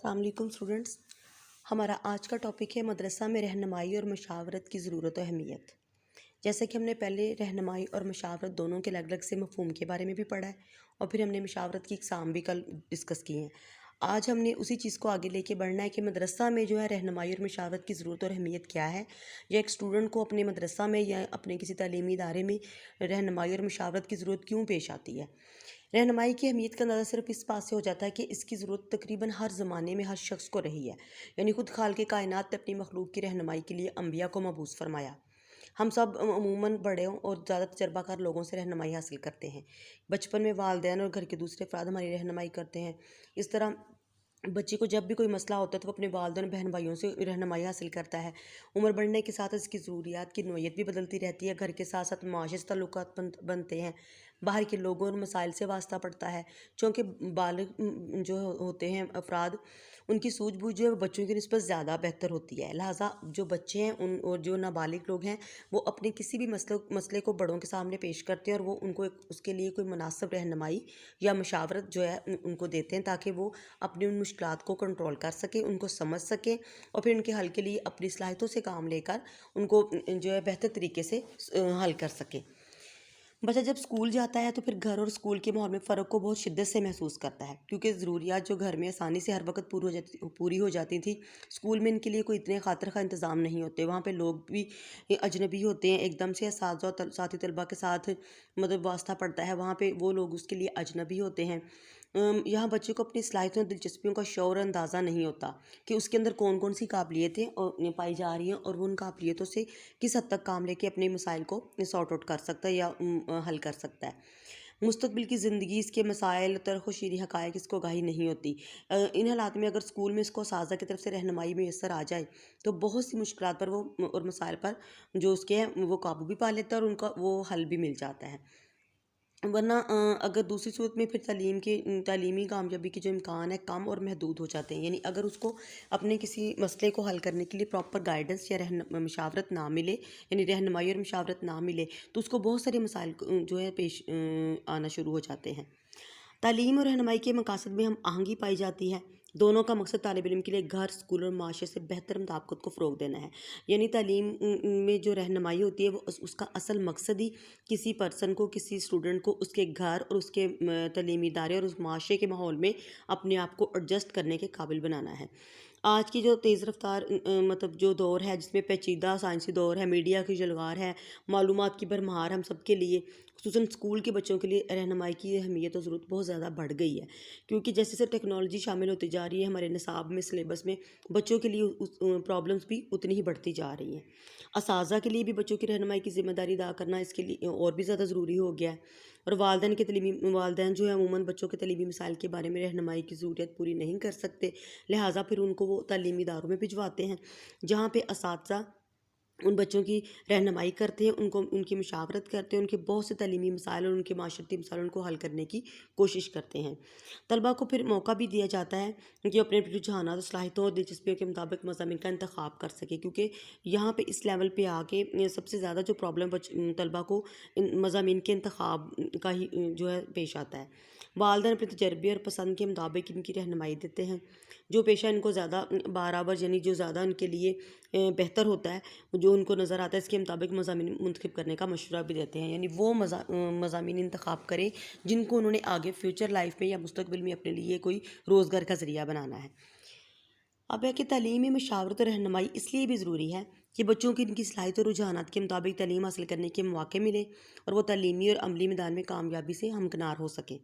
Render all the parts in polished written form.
السلام علیکم اسٹوڈنٹس، ہمارا آج کا ٹاپک ہے مدرسہ میں رہنمائی اور مشاورت کی ضرورت و اہمیت۔ جیسا کہ ہم نے پہلے رہنمائی اور مشاورت دونوں کے الگ الگ سے مفہوم کے بارے میں بھی پڑھا ہے، اور پھر ہم نے مشاورت کی اقسام بھی کل ڈسکس کی ہیں۔ آج ہم نے اسی چیز کو آگے لے کے بڑھنا ہے کہ مدرسہ میں جو ہے رہنمائی اور مشاورت کی ضرورت اور اہمیت کیا ہے، یا ایک اسٹوڈنٹ کو اپنے مدرسہ میں یا اپنے کسی تعلیمی ادارے میں رہنمائی اور مشاورت کی ضرورت کیوں پیش آتی ہے۔ رہنمائی کی اہمیت کا اندازہ صرف اس بات سے ہو جاتا ہے کہ اس کی ضرورت تقریباً ہر زمانے میں ہر شخص کو رہی ہے، یعنی خود خالق کائنات نے اپنی مخلوق کی رہنمائی کے لیے انبیاء کو مبعوث فرمایا۔ ہم سب عموماً بڑے اور زیادہ تجربہ کار لوگوں سے رہنمائی حاصل کرتے ہیں۔ بچپن میں والدین اور گھر کے دوسرے افراد ہماری رہنمائی کرتے ہیں۔ اس طرح بچے کو جب بھی کوئی مسئلہ ہوتا ہے تو وہ اپنے والدین اور بہن بھائیوں سے رہنمائی حاصل کرتا ہے۔ عمر بڑھنے کے ساتھ اس کی ضروریات کی نوعیت بھی بدلتی رہتی ہے، گھر کے ساتھ ساتھ معاشی تعلقات بنتے ہیں، باہر کے لوگوں اور مسائل سے واسطہ پڑتا ہے۔ چونکہ بالغ جو ہوتے ہیں افراد، ان کی سوجھ بوجھ جو ہے وہ بچوں کی نسبت زیادہ بہتر ہوتی ہے، لہٰذا جو بچے ہیں اور جو نابالغ لوگ ہیں وہ اپنے کسی بھی مسئلے کو بڑوں کے سامنے پیش کرتے ہیں، اور وہ ان کو اس کے لیے کوئی مناسب رہنمائی یا مشاورت جو ہے ان کو دیتے ہیں، تاکہ وہ اپنی ان مشکلات کو کنٹرول کر سکیں، ان کو سمجھ سکیں، اور پھر ان کے حل کے لیے اپنی صلاحیتوں سے کام لے کر ان کو جو ہے بہتر طریقے سے حل کر سکیں۔ بچہ جب اسکول جاتا ہے تو پھر گھر اور اسکول کے ماحول میں فرق کو بہت شدت سے محسوس کرتا ہے، کیونکہ ضروریات جو گھر میں آسانی سے ہر وقت پوری ہو جاتی تھیں، اسکول میں ان کے لیے کوئی اتنے خاطر خواہ انتظام نہیں ہوتے۔ وہاں پہ لوگ بھی اجنبی ہوتے ہیں، ایک دم سے اساتذہ اور ساتھی طلباء کے ساتھ واسطہ پڑتا ہے، وہاں پہ وہ لوگ اس کے لیے اجنبی ہوتے ہیں۔ یہاں بچے کو اپنی صلاحیتوں اور دلچسپیوں کا شعور اندازہ نہیں ہوتا کہ اس کے اندر کون کون سی قابلیتیں پائی جا رہی ہیں، اور وہ ان قابلیتوں سے کس حد تک کام لے کے اپنے مسائل کو سارٹ آؤٹ کر سکتا ہے یا حل کر سکتا ہے۔ مستقبل کی زندگی، اس کے مسائل، تلخ و شیریں حقائق اس کو آگاہی نہیں ہوتی۔ ان حالات میں اگر اسکول میں اس کو اساتذہ کی طرف سے رہنمائی میسر آ جائے تو بہت سی مشکلات پر وہ اور مسائل پر جو اس کے ہیں وہ قابو بھی پا لیتا ہے، اور ان کا وہ حل بھی مل جاتا ہے۔ ورنہ اگر دوسری صورت میں پھر تعلیمی کامیابی کے جو امکان ہے کم اور محدود ہو جاتے ہیں، یعنی اگر اس کو اپنے کسی مسئلے کو حل کرنے کے لیے پراپر گائیڈنس یا مشاورت نہ ملے، یعنی رہنمائی اور مشاورت نہ ملے، تو اس کو بہت سارے مسائل جو ہے پیش آنا شروع ہو جاتے ہیں۔ تعلیم اور رہنمائی کے مقاصد میں ہم آہنگی پائی جاتی ہے۔ دونوں کا مقصد طالب علم کے لیے گھر، اسکول اور معاشرے سے بہتر مطابقت کو فروغ دینا ہے۔ یعنی تعلیم میں جو رہنمائی ہوتی ہے وہ اس کا اصل مقصد ہی کسی پرسن کو، کسی اسٹوڈنٹ کو اس کے گھر اور اس کے تعلیمی ادارے اور اس معاشرے کے ماحول میں اپنے آپ کو ایڈجسٹ کرنے کے قابل بنانا ہے۔ آج کی جو تیز رفتار جو دور ہے، جس میں پیچیدہ سائنسی دور ہے، میڈیا کی جلغار ہے، معلومات کی بھرمار ہم سب کے لیے، خصوصاً اسکول کے بچوں کے لیے رہنمائی کی اہمیت و ضرورت بہت زیادہ بڑھ گئی ہے، کیونکہ جیسے جیسے ٹیکنالوجی شامل ہوتی جا رہی ہے ہمارے نصاب میں، سلیبس میں، بچوں کے لیے پرابلمس بھی اتنی ہی بڑھتی جا رہی ہیں۔ اساتذہ کے لیے بھی بچوں کی رہنمائی کی ذمہ داری ادا کرنا اس کے لیے اور بھی زیادہ ضروری ہو گیا ہے، اور والدین جو ہے عموماً بچوں کے تعلیمی مسائل کے بارے میں رہنمائی کی ضرورت پوری نہیں کر سکتے، لہٰذا پھر ان کو وہ تعلیمی اداروں میں بھجواتے ہیں، جہاں پہ اساتذہ ان بچوں کی رہنمائی کرتے ہیں، ان کی مشاورت کرتے ہیں، ان کے بہت سے تعلیمی مسائل اور ان کے معاشرتی مسائل کو حل کرنے کی کوشش کرتے ہیں۔ طلباء کو پھر موقع بھی دیا جاتا ہے کہ اپنے رجحانات اور صلاحیتوں اور دلچسپیوں کے مطابق مضامین کا انتخاب کر سکے، کیونکہ یہاں پہ اس لیول پہ آ کے سب سے زیادہ جو پرابلم طلباء کو مضامین کے انتخاب کا ہی جو ہے پیش آتا ہے۔ والدین اپنے تجربے اور پسند کے مطابق ان کی رہنمائی دیتے ہیں، جو پیشہ ان کو زیادہ برابر، یعنی جو زیادہ ان کے لیے بہتر ہوتا ہے، جو ان کو نظر آتا ہے، اس کے مطابق مضامین منتخب کرنے کا مشورہ بھی دیتے ہیں، یعنی وہ مضامین انتخاب کریں جن کو انہوں نے آگے فیوچر لائف میں یا مستقبل میں اپنے لیے کوئی روزگار کا ذریعہ بنانا ہے۔ اب ہے کہ تعلیمی مشاورت اور رہنمائی اس لیے بھی ضروری ہے کہ بچوں کی ان کی صلاحیت اور رجحانات کے مطابق تعلیم حاصل کرنے کے مواقع ملے، اور وہ تعلیمی اور عملی میدان میں کامیابی سے ہمکنار ہو سکیں۔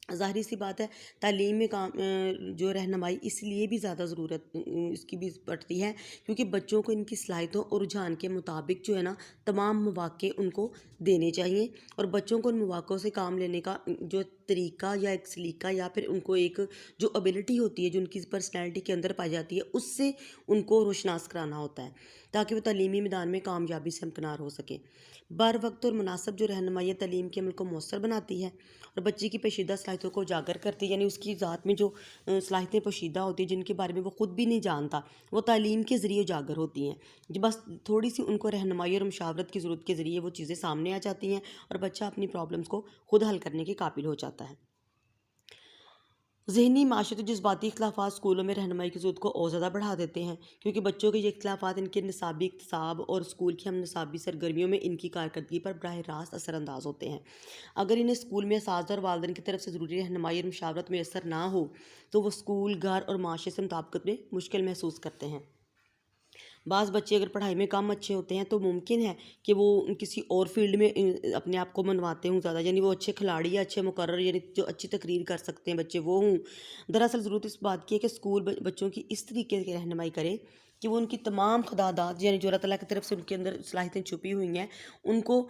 ظاہری سی بات ہے، تعلیم میں جو رہنمائی اس لیے بھی زیادہ ضرورت اس کی بھی پڑتی ہے، کیونکہ بچوں کو ان کی صلاحیتوں اور رجحان کے مطابق جو ہے نا تمام مواقع ان کو دینے چاہیے، اور بچوں کو ان مواقعوں سے کام لینے کا جو طریقہ یا ایک سلیقہ یا پھر ان کو ایک جو ابیلٹی ہوتی ہے جو ان کی پرسنالٹی کے اندر پائی جاتی ہے، اس سے ان کو روشناس کرانا ہوتا ہے، تاکہ وہ تعلیمی میدان میں کامیابی سے ہمکنار ہو سکیں۔ بر وقت اور مناسب جو رہنمائی تعلیم کے عمل کو مؤثر بناتی ہے اور بچے کی پیچیدہ صلاحیتوں کو اجاگر کرتی ہے، یعنی اس کی ذات میں جو صلاحیتیں پوشیدہ ہوتی ہیں جن کے بارے میں وہ خود بھی نہیں جانتا، وہ تعلیم کے ذریعے اجاگر ہوتی ہیں، جو بس تھوڑی سی ان کو رہنمائی اور مشاورت کی ضرورت کے ذریعے وہ چیزیں سامنے آ جاتی ہیں، اور بچہ اپنی پرابلمس کو خود حل کرنے کے قابل ہو جاتا ہے۔ ذہنی معاشرتی جذباتی اختلافات اسکولوں میں رہنمائی کی ضرورت کو اور زیادہ بڑھا دیتے ہیں، کیونکہ بچوں کے یہ اختلافات ان کے نصابی اکتساب اور اسکول کی ہم نصابی سرگرمیوں میں ان کی کارکردگی پر براہ راست اثر انداز ہوتے ہیں۔ اگر انہیں اسکول میں اساتذہ اور والدین کی طرف سے ضروری رہنمائی اور مشاورت میسر نہ ہو تو وہ اسکول، گھر اور معاشرے سے مطابقت میں مشکل محسوس کرتے ہیں۔ بعض بچے اگر پڑھائی میں کم اچھے ہوتے ہیں تو ممکن ہے کہ وہ کسی اور فیلڈ میں اپنے آپ کو منواتے ہوں زیادہ، یعنی وہ اچھے کھلاڑی یا اچھے مقرر، یعنی جو اچھی تقریر کر سکتے ہیں بچے وہ ہوں۔ دراصل ضرورت اس بات کی ہے کہ اسکول بچوں کی اس طریقے کی رہنمائی کرے کہ وہ ان کی تمام خدادات، یعنی جو اللہ تعالیٰ کی طرف سے ان کے اندر صلاحیتیں چھپی ہوئی ہیں، ان کو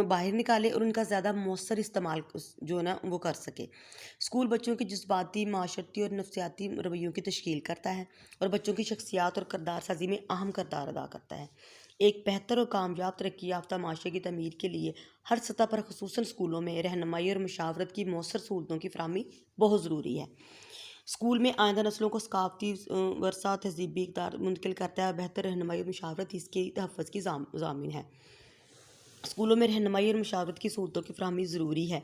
باہر نکالے اور ان کا زیادہ مؤثر استعمال جو ہے نا وہ کر سکے۔ اسکول بچوں کے جذباتی، معاشرتی اور نفسیاتی رویوں کی تشکیل کرتا ہے اور بچوں کی شخصیات اور کردار سازی میں اہم کردار ادا کرتا ہے۔ ایک بہتر اور کامیاب ترقی یافتہ معاشرے کی تعمیر کے لیے ہر سطح پر خصوصاً اسکولوں میں رہنمائی اور مشاورت کی مؤثر سہولتوں کی فراہمی بہت ضروری ہے۔ اسکول میں آئندہ نسلوں کو ثقافتی ورثہ اور تہذیبی اقدار منتقل کرتا ہے اور بہتر رہنمائی اور مشاورت اس کے تحفظ کی ضامن ہے۔ اسکولوں میں رہنمائی اور مشاورت کی سہولتوں کی فراہمی ضروری ہے۔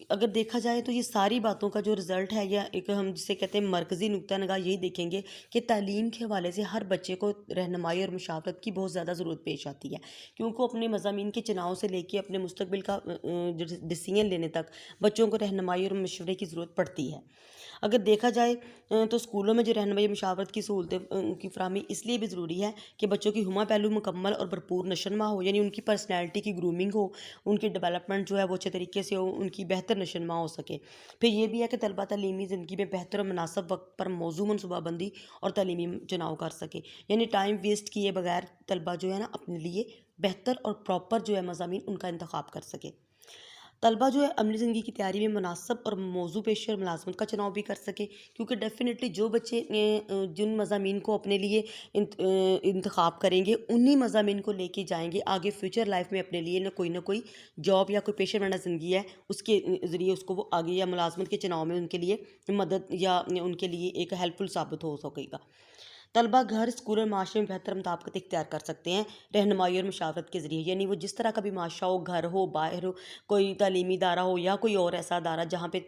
اگر دیکھا جائے تو یہ ساری باتوں کا جو رزلٹ ہے، یا ایک ہم جسے کہتے ہیں مرکزی نقطہ نگاہ، یہی دیکھیں گے کہ تعلیم کے حوالے سے ہر بچے کو رہنمائی اور مشاورت کی بہت زیادہ ضرورت پیش آتی ہے، کیونکہ اپنے مضامین کے چناؤ سے لے کے اپنے مستقبل کا ڈیسیژن لینے تک بچوں کو رہنمائی اور مشورے کی ضرورت پڑتی ہے۔ اگر دیکھا جائے تو اسکولوں میں جو رہنمائی مشاورت کی سہولتیں کی فراہمی اس لیے بھی ضروری ہے کہ بچوں کی ہمہ پہلو مکمل اور بھرپور نشوونما ہو، یعنی ان کی پرسنالٹی کی گرومنگ ہو، ان کی ڈیولپمنٹ جو ہے وہ اچھے طریقے سے ہو، ان کی بہتر نشوونما ہو سکے۔ پھر یہ بھی ہے کہ طلبہ تعلیمی زندگی میں بہتر اور مناسب وقت پر موضوع منصوبہ بندی اور تعلیمی چناؤ کر سکے، یعنی ٹائم ویسٹ کیے بغیر طلبہ جو ہے نا اپنے لیے بہتر اور پراپر جو ہے مضامین ان کا انتخاب کر سکے۔ طلبہ جو ہے عملی زندگی کی تیاری میں مناسب اور موضوع پیشی اور ملازمت کا چناؤ بھی کر سکے، کیونکہ ڈیفینیٹلی جو بچے جن مضامین کو اپنے لیے انتخاب کریں گے انہی مضامین کو لے کے جائیں گے آگے فیوچر لائف میں اپنے لیے نہ کوئی جاب یا کوئی پیشہ ورانہ زندگی ہے اس کے ذریعے اس کو وہ آگے یا ملازمت کے چناؤ میں ان کے لیے مدد یا ان کے لیے ایک ہیلپ فل ثابت ہو سکے گا۔ طلبہ گھر، اسکول اور معاشرے میں بہتر مطابقت اختیار کر سکتے ہیں رہنمائی اور مشاورت کے ذریعے، یعنی وہ جس طرح کا بھی معاشرہ ہو، گھر ہو، باہر ہو، کوئی تعلیمی ادارہ ہو یا کوئی اور ایسا ادارہ جہاں پہ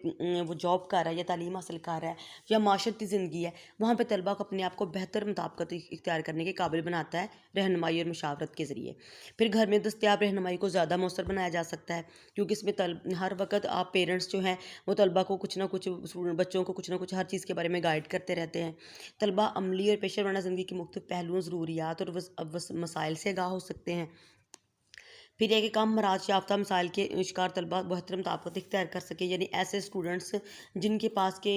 وہ جاب کر رہا ہے یا تعلیم حاصل کر رہا ہے یا معاشرتی زندگی ہے، وہاں پہ طلبہ کو اپنے آپ کو بہتر مطابقت اختیار کرنے کے قابل بناتا ہے رہنمائی اور مشاورت کے ذریعے۔ پھر گھر میں دستیاب رہنمائی کو زیادہ مؤثر بنایا جا سکتا ہے، کیونکہ اس میں ہر وقت آپ پیرنٹس جو ہیں وہ طلبہ کو کچھ نہ کچھ، بچوں کو کچھ نہ کچھ ہر چیز کے بارے میں گائیڈ کرتے رہتے ہیں۔ طلبہ عملی اور پیشہ ورانہ زندگی کے مختلف پہلوؤں، ضروریات اور مسائل سے آگاہ ہو سکتے ہیں۔ پھر یہ کہ کم مہارت یافتہ مسائل کے شکار طلبہ بہتر مطابقت اختیار کر سکے، یعنی ایسے اسٹوڈنٹس جن کے پاس کے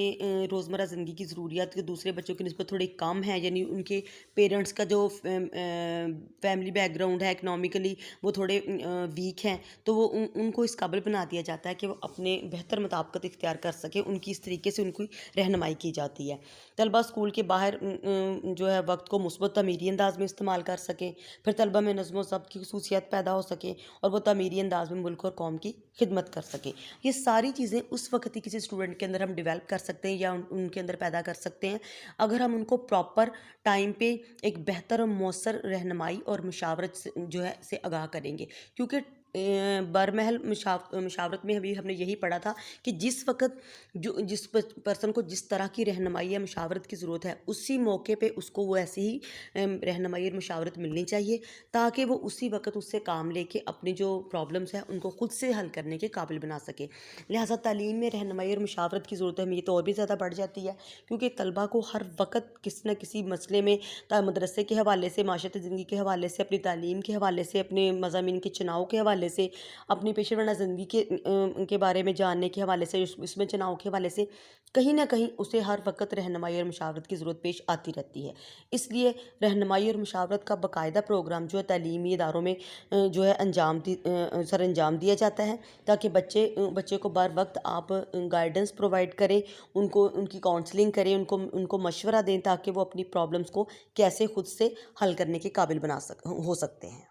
روزمرہ زندگی کی ضروریات کے دوسرے بچوں کی نسبت تھوڑی کم ہے، یعنی ان کے پیرنٹس کا جو فیملی بیک گراؤنڈ ہے اکنامکلی وہ تھوڑے ویک ہیں، تو وہ ان کو اس قابل بنا دیا جاتا ہے کہ وہ اپنے بہتر مطابقت اختیار کر سکیں، ان کی اس طریقے سے ان کی رہنمائی کی جاتی ہے۔ طلبہ اسکول کے باہر جو ہے وقت کو مثبت تعمیری انداز میں استعمال کر سکیں، پھر طلبہ میں نظم و ضبط کی خصوصیات پیدا ہو سکے اور وہ تعمیری انداز میں ملک اور قوم کی خدمت کر سکے۔ یہ ساری چیزیں اس وقت ہی کسی اسٹوڈنٹ کے اندر ہم ڈیولپ کر سکتے ہیں یا ان کے اندر پیدا کر سکتے ہیں اگر ہم ان کو پراپر ٹائم پہ ایک بہتر اور مؤثر رہنمائی اور مشاورت جو ہے سے آگاہ کریں گے، کیونکہ برمحل مشاورت میں ہم نے یہی پڑھا تھا کہ جس وقت جس پرسن کو جس طرح کی رہنمائی یا مشاورت کی ضرورت ہے اسی موقع پہ اس کو وہ ایسی ہی رہنمائی اور مشاورت ملنی چاہیے، تاکہ وہ اسی وقت اس سے کام لے کے اپنی جو پرابلمس ہیں ان کو خود سے حل کرنے کے قابل بنا سکے۔ لہٰذا تعلیم میں رہنمائی اور مشاورت کی ضرورت ہمیں تو اور بھی زیادہ بڑھ جاتی ہے، کیونکہ طلبہ کو ہر وقت کسی نہ کسی مسئلے میں مدرسے کے حوالے سے، معاشرتی زندگی کے حوالے سے، اپنی تعلیم کے حوالے سے، اپنے مضامین کے چناؤ کے حوالے سے، اپنی پیشہ ورانہ زندگی کے بارے میں جاننے کے حوالے سے، اس میں چناؤ کے حوالے سے کہیں نہ کہیں اسے ہر وقت رہنمائی اور مشاورت کی ضرورت پیش آتی رہتی ہے۔ اس لیے رہنمائی اور مشاورت کا باقاعدہ پروگرام جو ہے تعلیمی اداروں میں جو ہے سر انجام دیا جاتا ہے، تاکہ بچے کو بر وقت آپ گائیڈنس پرووائڈ کریں، ان کی کاؤنسلنگ کریں، ان کو مشورہ دیں، تاکہ وہ اپنی پرابلمس کو کیسے خود سے حل کرنے کے قابل ہو سکتے ہیں۔